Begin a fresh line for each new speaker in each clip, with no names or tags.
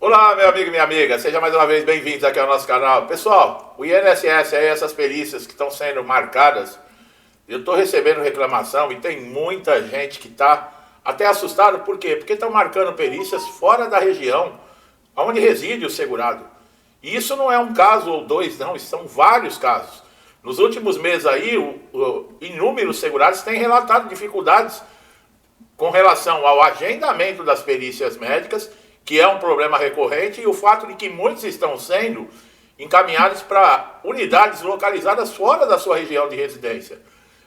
Olá, meu amigo e minha amiga, seja mais uma vez bem-vindos aqui ao nosso canal. Pessoal, o INSS aí, essas perícias que estão sendo marcadas, eu estou recebendo reclamação e tem muita gente que está até assustado. Por quê? Porque estão marcando perícias fora da região onde reside o segurado. E isso não é um caso ou dois, não, são vários casos. Nos últimos meses aí, inúmeros segurados têm relatado dificuldades com relação ao agendamento das perícias médicas, que é um problema recorrente, e o fato de que muitos estão sendo encaminhados para unidades localizadas fora da sua região de residência.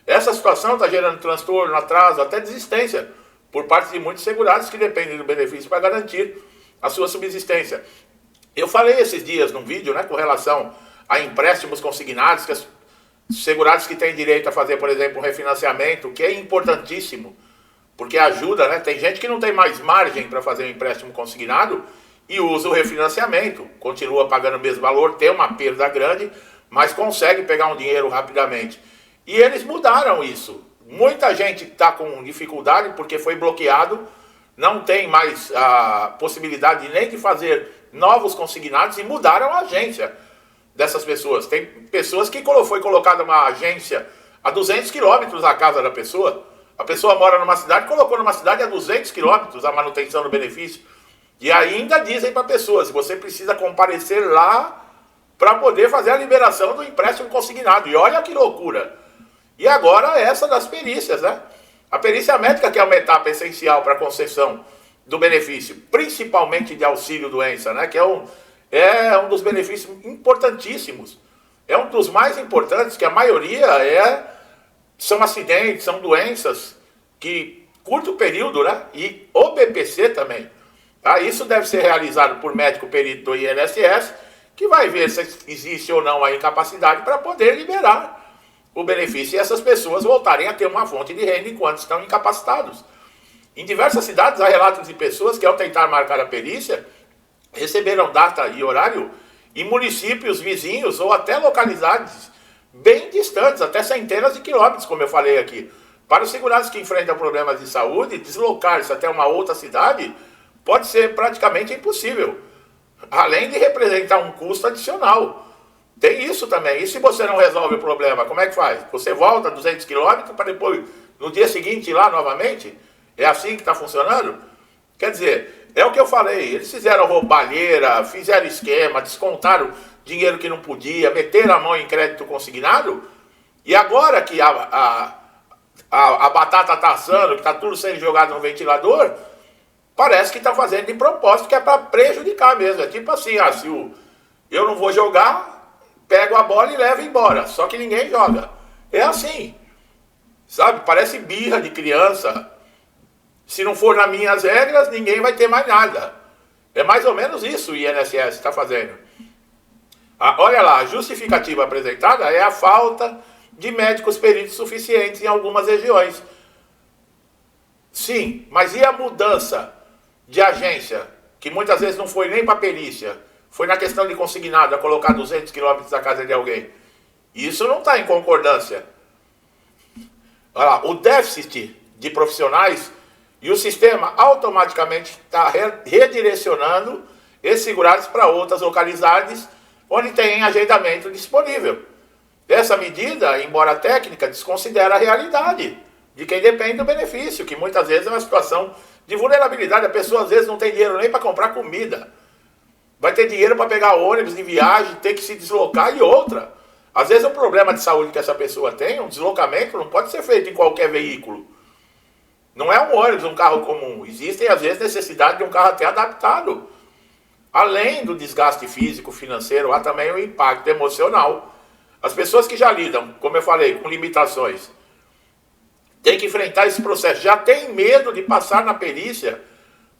Essa situação está gerando transtorno, atraso, até desistência por parte de muitos segurados que dependem do benefício para garantir a sua subsistência. Eu falei esses dias num vídeo, com relação a empréstimos consignados, que os segurados que têm direito a fazer, por exemplo, um refinanciamento, que é importantíssimo, porque ajuda, Tem gente que não tem mais margem para fazer um empréstimo consignado e usa o refinanciamento. Continua pagando o mesmo valor, tem uma perda grande, mas consegue pegar um dinheiro rapidamente. E eles mudaram isso. Muita gente está com dificuldade porque foi bloqueado, não tem mais a possibilidade nem de fazer novos consignados e mudaram a agência dessas pessoas. Tem pessoas que foi colocada uma agência a 200 quilômetros da casa da pessoa. A pessoa mora numa cidade, colocou numa cidade a 200 quilômetros a manutenção do benefício. E ainda dizem para a pessoa, se você precisa comparecer lá para poder fazer a liberação do empréstimo consignado. E olha que loucura. E agora essa das perícias, A perícia médica, que é uma etapa essencial para a concessão do benefício, principalmente de auxílio-doença, Que é um dos benefícios importantíssimos. É um dos mais importantes, que a maioria são acidentes, são doenças que curto período, E o BPC também. Isso deve ser realizado por médico perito do INSS, que vai ver se existe ou não a incapacidade para poder liberar o benefício e essas pessoas voltarem a ter uma fonte de renda enquanto estão incapacitados. Em diversas cidades há relatos de pessoas que, ao tentar marcar a perícia, receberam data e horário em municípios vizinhos ou até localidades bem distantes, até centenas de quilômetros, como eu falei aqui. Para os segurados que enfrentam problemas de saúde, deslocar-se até uma outra cidade pode ser praticamente impossível, além de representar um custo adicional. Tem isso também. E se você não resolve o problema, como é que faz? Você volta 200 quilômetros para depois, no dia seguinte, ir lá novamente? É assim que está funcionando? Quer dizer, é o que eu falei. Eles fizeram roubalheira, fizeram esquema, descontaram dinheiro que não podia, meteram a mão em crédito consignado. E agora que a batata está assando, que está tudo sendo jogado no ventilador, parece que está fazendo de propósito, que é para prejudicar mesmo. É tipo assim, se eu não vou jogar, pego a bola e levo embora. Só que ninguém joga. É assim. Sabe? Parece birra de criança. Se não for nas minhas regras, ninguém vai ter mais nada. É mais ou menos isso o INSS está fazendo. Olha lá, a justificativa apresentada é a falta de médicos peritos suficientes em algumas regiões. Sim, mas e a mudança de agência, que muitas vezes não foi nem para perícia, foi na questão de consignado, a colocar 200 quilômetros da casa de alguém? Isso não está em concordância. Olha lá, o déficit de profissionais e o sistema automaticamente está redirecionando esses segurados para outras localidades onde tem agendamento disponível. Essa medida, embora técnica, desconsidera a realidade de quem depende do benefício, que muitas vezes é uma situação de vulnerabilidade. A pessoa às vezes não tem dinheiro nem para comprar comida. Vai ter dinheiro para pegar ônibus de viagem, ter que se deslocar e outra. Às vezes o problema de saúde que essa pessoa tem, um deslocamento, não pode ser feito em qualquer veículo. Não é um ônibus, um carro comum. Existem às vezes necessidade de um carro até adaptado. Além do desgaste físico, financeiro, há também o impacto emocional. As pessoas que já lidam, como eu falei, com limitações, têm que enfrentar esse processo. Já tem medo de passar na perícia,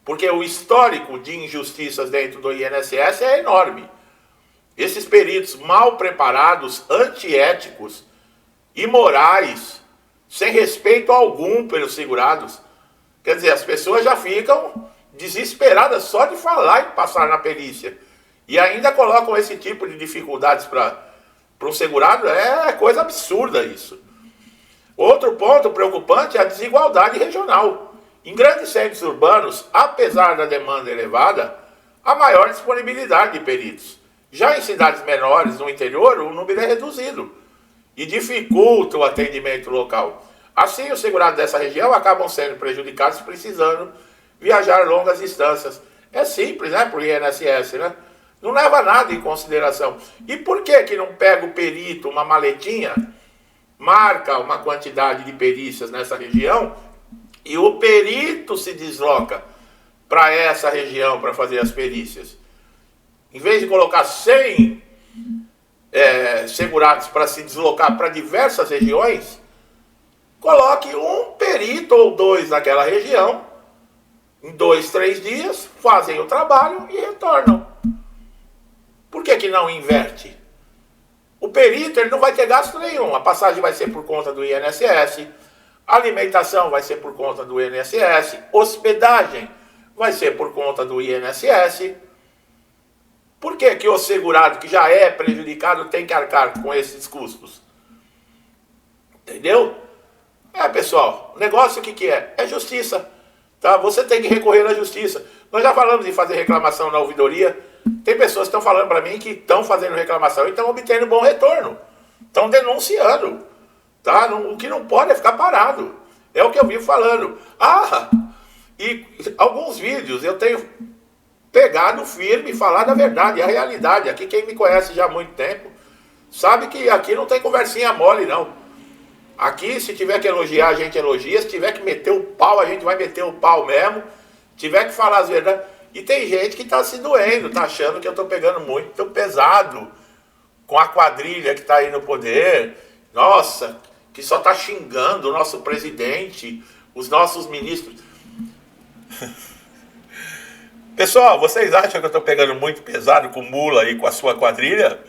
porque o histórico de injustiças dentro do INSS é enorme. Esses peritos mal preparados, antiéticos, imorais, sem respeito algum pelos segurados. Quer dizer, as pessoas já ficam desesperadas só de falar em passar na perícia. E ainda colocam esse tipo de dificuldades para um segurado. É coisa absurda isso. Outro ponto preocupante é a desigualdade regional. Em grandes centros urbanos, apesar da demanda elevada, a maior disponibilidade de peritos. Já em cidades menores, no interior, o número é reduzido e dificulta o atendimento local. Assim, os segurados dessa região acabam sendo prejudicados, precisando viajar longas distâncias. É simples, né, para o INSS, né? Não leva nada em consideração. E por que não pega o perito, uma maletinha, marca uma quantidade de perícias nessa região e o perito se desloca para essa região para fazer as perícias? Em vez de colocar 100 segurados para se deslocar para diversas regiões, coloque um perito ou dois naquela região, em 2, 3 dias, fazem o trabalho e retornam. Por que não inverte? O perito ele não vai ter gasto nenhum, a passagem vai ser por conta do INSS, a alimentação vai ser por conta do INSS, hospedagem vai ser por conta do INSS. Por que o segurado que já é prejudicado tem que arcar com esses custos? Entendeu? Pessoal, o negócio o que é? É justiça. Tá? Você tem que recorrer à justiça. Nós já falamos de fazer reclamação na ouvidoria. Tem pessoas que estão falando para mim que estão fazendo reclamação e estão obtendo bom retorno. Estão denunciando. Tá? O que não pode é ficar parado. É o que eu vivo falando. E alguns vídeos eu tenho pegado firme e falar da verdade, a realidade. Aqui quem me conhece já há muito tempo sabe que aqui não tem conversinha mole, não. Aqui, se tiver que elogiar, a gente elogia. Se tiver que meter o pau, a gente vai meter o pau mesmo. Se tiver que falar as verdades. E tem gente que está se doendo, está achando que eu estou pegando muito pesado com a quadrilha que está aí no poder. Nossa, que só está xingando o nosso presidente, os nossos ministros. Pessoal, vocês acham que eu estou pegando muito pesado com mula e com a sua quadrilha?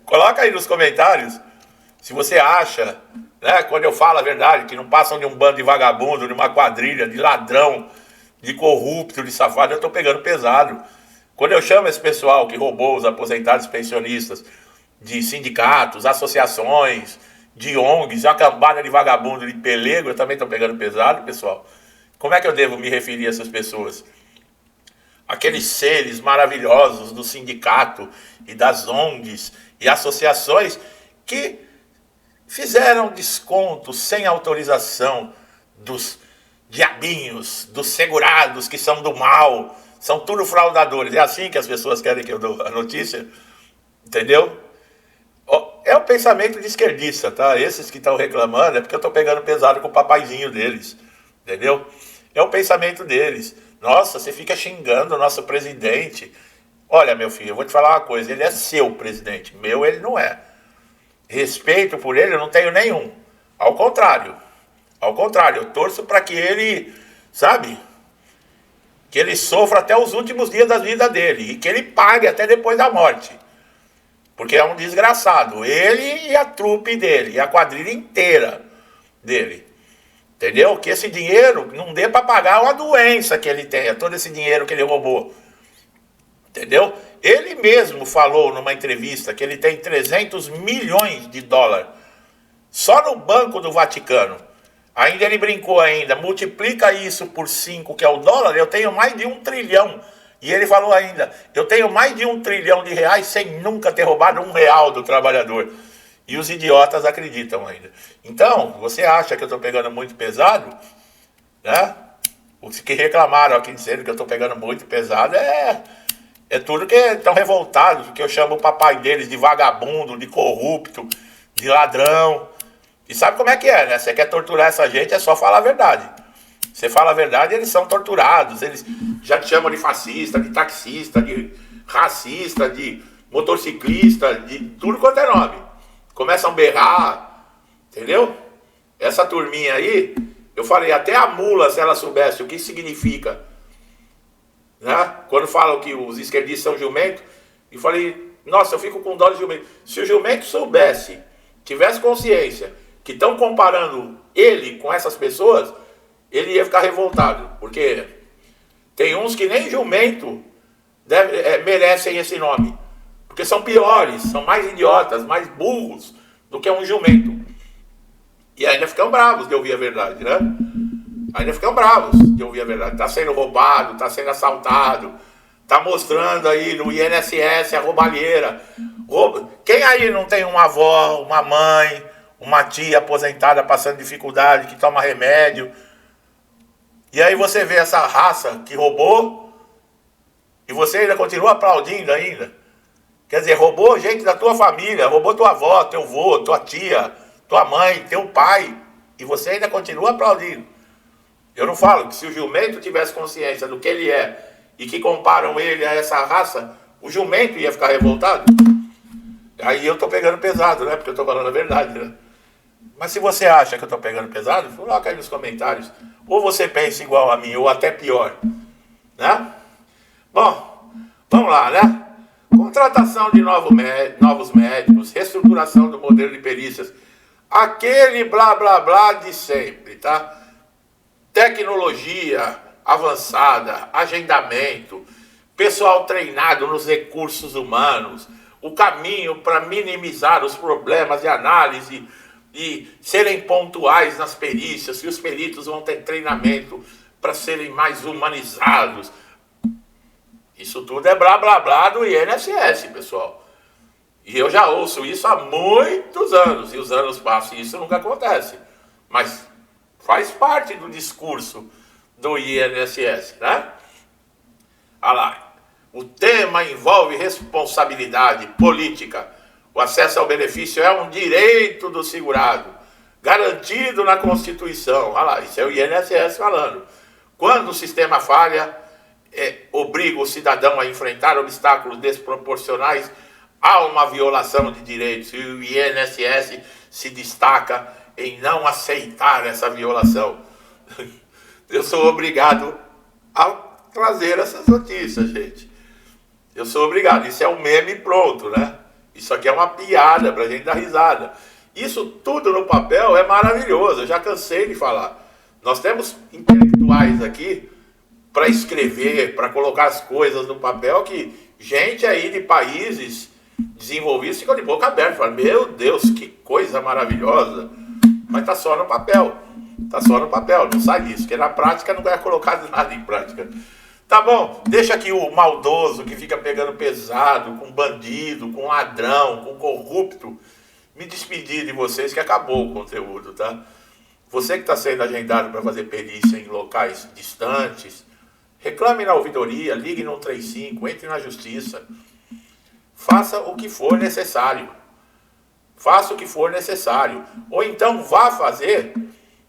Coloca aí nos comentários se você acha, né, quando eu falo a verdade, que não passam de um bando de vagabundo, de uma quadrilha, de ladrão, de corrupto, de safado, eu estou pegando pesado. Quando eu chamo esse pessoal que roubou os aposentados pensionistas de sindicatos, associações, de ONGs, uma cambada de vagabundo, de pelego, eu também estou pegando pesado, pessoal. Como é que eu devo me referir a essas pessoas? Aqueles seres maravilhosos do sindicato e das ONGs e associações que fizeram desconto sem autorização dos diabinhos, dos segurados que são do mal, são tudo fraudadores. É assim que as pessoas querem que eu dou a notícia, entendeu? É o pensamento de esquerdista, tá? Esses que estão reclamando é porque eu estou pegando pesado com o papaizinho deles, entendeu? É o pensamento deles. Nossa, você fica xingando o nosso presidente. Olha, meu filho, eu vou te falar uma coisa, ele é seu presidente, meu ele não é. Respeito por ele eu não tenho nenhum. Ao contrário, eu torço para que ele, sabe, que ele sofra até os últimos dias da vida dele e que ele pague até depois da morte. Porque é um desgraçado, ele e a trupe dele, e a quadrilha inteira dele. Entendeu? Que esse dinheiro não dê para pagar uma doença que ele tenha, todo esse dinheiro que ele roubou. Entendeu? Ele mesmo falou numa entrevista que ele tem 300 milhões de dólares só no Banco do Vaticano. Ainda ele brincou ainda, multiplica isso por 5, que é o dólar, eu tenho mais de 1 trilhão. E ele falou ainda, eu tenho mais de 1 trilhão de reais sem nunca ter roubado R$1 do trabalhador. E os idiotas acreditam ainda. Então, você acha que eu estou pegando muito pesado? Né? Os que reclamaram aqui dizendo que eu estou pegando muito pesado é tudo que estão revoltados, que eu chamo o papai deles de vagabundo, de corrupto, de ladrão. E sabe como é que é, né? Você quer torturar essa gente, é só falar a verdade. Você fala a verdade, eles são torturados. Eles já te chamam de fascista, de taxista, de racista, de motociclista, de tudo quanto é nome. Começam a berrar, entendeu? Essa turminha aí, eu falei, até a mula, se ela soubesse o que significa, né? Quando falam que os esquerdistas são jumento, eu falei, nossa, eu fico com dó de jumento. Se o jumento soubesse, tivesse consciência, que estão comparando ele com essas pessoas, ele ia ficar revoltado, porque tem uns que nem jumento merecem esse nome, porque são piores, são mais idiotas, mais burros do que um jumento. E ainda ficam bravos de ouvir a verdade, né? Ainda ficam bravos de ouvir a verdade. Está sendo roubado, está sendo assaltado, está mostrando aí no INSS a roubalheira. Quem aí não tem uma avó, uma mãe, uma tia aposentada passando dificuldade, que toma remédio? E aí você vê essa raça que roubou e você ainda continua aplaudindo ainda. Quer dizer, roubou gente da tua família, roubou tua avó, teu avô, tua tia, tua mãe, teu pai, e você ainda continua aplaudindo. Eu não falo que se o jumento tivesse consciência do que ele é e que comparam ele a essa raça, o jumento ia ficar revoltado. Aí eu tô pegando pesado, né? Porque eu tô falando a verdade, né? Mas se você acha que eu tô pegando pesado, coloca aí nos comentários. Ou você pensa igual a mim, ou até pior, né? Bom, vamos lá, né? Contratação de novos médicos, reestruturação do modelo de perícias. Aquele blá blá blá de sempre, tá? Tecnologia avançada, agendamento, pessoal treinado nos recursos humanos, o caminho para minimizar os problemas de análise e serem pontuais nas perícias, e os peritos vão ter treinamento para serem mais humanizados. Isso tudo é blá blá blá do INSS, pessoal. E eu já ouço isso há muitos anos, e os anos passam e isso nunca acontece. Mas faz parte do discurso do INSS, né? Olha lá. O tema envolve responsabilidade política. O acesso ao benefício é um direito do segurado, garantido na Constituição. Olha lá, isso é o INSS falando. Quando o sistema falha, obriga o cidadão a enfrentar obstáculos desproporcionais a uma violação de direitos. E o INSS se destaca em não aceitar essa violação. Eu sou obrigado a trazer essas notícias, gente. Eu sou obrigado. Isso é um meme pronto, né? Isso aqui é uma piada pra gente dar risada. Isso tudo no papel é maravilhoso. Eu já cansei de falar. Nós temos intelectuais aqui para escrever, para colocar as coisas no papel, que gente aí de países desenvolvidos fica de boca aberta. Fala, meu Deus, que coisa maravilhosa. Mas tá só no papel. Tá só no papel, não sai disso. Porque na prática não é colocado nada em prática. Tá bom, deixa aqui o maldoso que fica pegando pesado, com bandido, com ladrão, com corrupto, me despedir de vocês que acabou o conteúdo, tá? Você que está sendo agendado para fazer perícia em locais distantes, reclame na ouvidoria, ligue no 135, entre na justiça. Faça o que for necessário. Faça o que for necessário. Ou então vá fazer,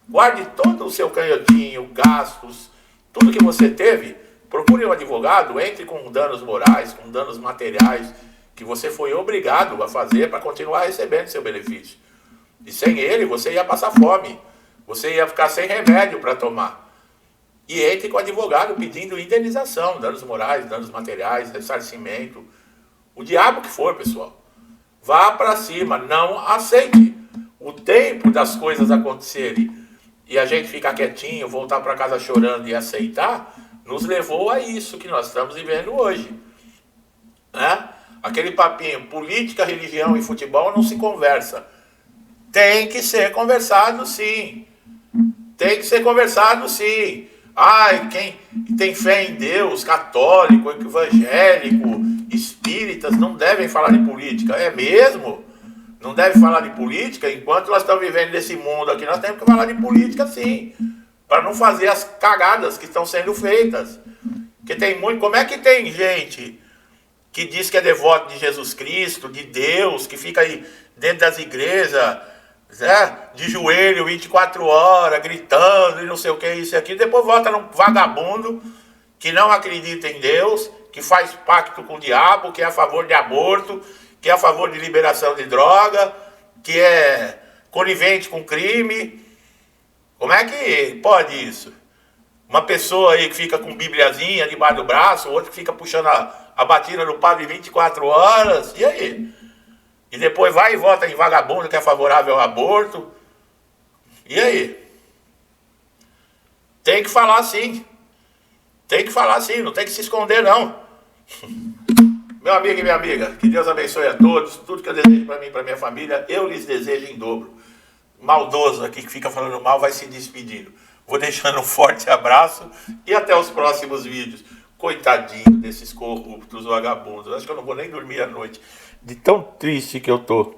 guarde todo o seu canhotinho, gastos, tudo que você teve. Procure um advogado, entre com danos morais, com danos materiais, que você foi obrigado a fazer para continuar recebendo seu benefício. E sem ele, você ia passar fome. Você ia ficar sem remédio para tomar. E entre com o advogado pedindo indenização, danos morais, danos materiais, ressarcimento. O diabo que for, pessoal. Vá para cima, não aceite. O tempo das coisas acontecerem e a gente ficar quietinho, voltar para casa chorando e aceitar, nos levou a isso que nós estamos vivendo hoje, né? Aquele papinho, política, religião e futebol não se conversa. Tem que ser conversado, sim. Tem que ser conversado, sim. Ai, quem tem fé em Deus, católico, evangélico, espíritas, não devem falar de política. É mesmo? Não deve falar de política? Enquanto nós estamos vivendo nesse mundo aqui, nós temos que falar de política, sim. Para não fazer as cagadas que estão sendo feitas. Porque tem muito... Como é que tem gente que diz que é devoto de Jesus Cristo, de Deus, que fica aí dentro das igrejas, né, de joelho 24 horas, gritando e não sei o que, isso e aquilo, depois volta num vagabundo que não acredita em Deus, que faz pacto com o diabo, que é a favor de aborto, que é a favor de liberação de droga, que é conivente com crime. Como é que pode isso? Uma pessoa aí que fica com bibliazinha debaixo do braço, outro que fica puxando a batina no padre 24 horas, e aí? E depois vai e vota em vagabundo que é favorável ao aborto. E aí? Tem que falar sim. Tem que falar sim, não tem que se esconder não. Meu amigo e minha amiga, que Deus abençoe a todos. Tudo que eu desejo para mim e para minha família, eu lhes desejo em dobro. Maldoso aqui que fica falando mal vai se despedindo. Vou deixando um forte abraço e até os próximos vídeos. Coitadinho desses corruptos vagabundos. Acho que eu não vou nem dormir à noite. De tão triste que eu tô.